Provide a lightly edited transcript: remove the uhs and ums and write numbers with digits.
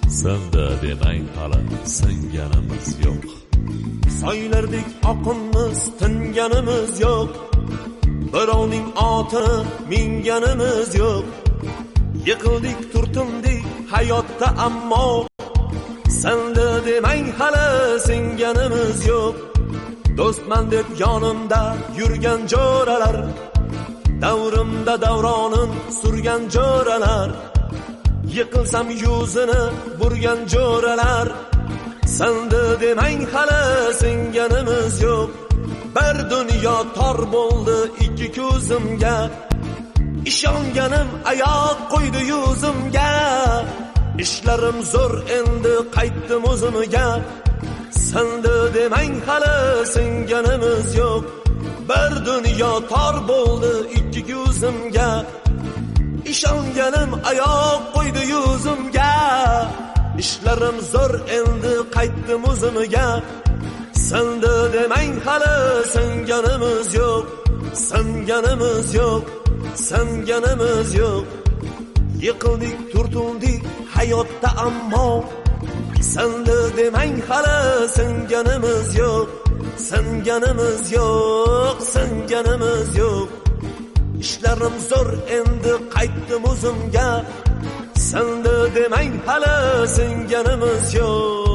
Senda demang hali singanimiz yo'q. Soylardek oqinmiz, tinganimiz yo'q. Birovning otini minganimiz yo'q. Yiqildik, turtindik hayotda, ammo senda demang hali singanimiz yo'q. Do'stman deb yonimda yurgan jo'ralar, davrimda davronin surgan jo'ralar, yiqilsam yuzini burgan jo'ralar, senda demang hali singanimiz yo'q. Bir dunyo tor bo'ldi ikki ko'zimga, ishonganim oyoq qo'ydi yuzimga. Ishlarim zo'r endi qaytdim o'zimga, senda demang hali singanimiz yo'q. Bir dunyo tor bo'ldi ikki ko'zimga, ishonganim oyoq qo'ydi yuzimga. Ishlarim zo'r endi qaytdim o'zimga, senda demang hali singanimiz yo'q. Singanimiz yo'q, singanimiz yo'q. Yiqildik, turtindik hayotda, ammo senda demang hali singanimiz yo'q. Singanimiz yo'q, singanimiz yo'q. Ishlarim zo'r endi qaytdim o'zimga, senda demang hali singanimiz yo'q.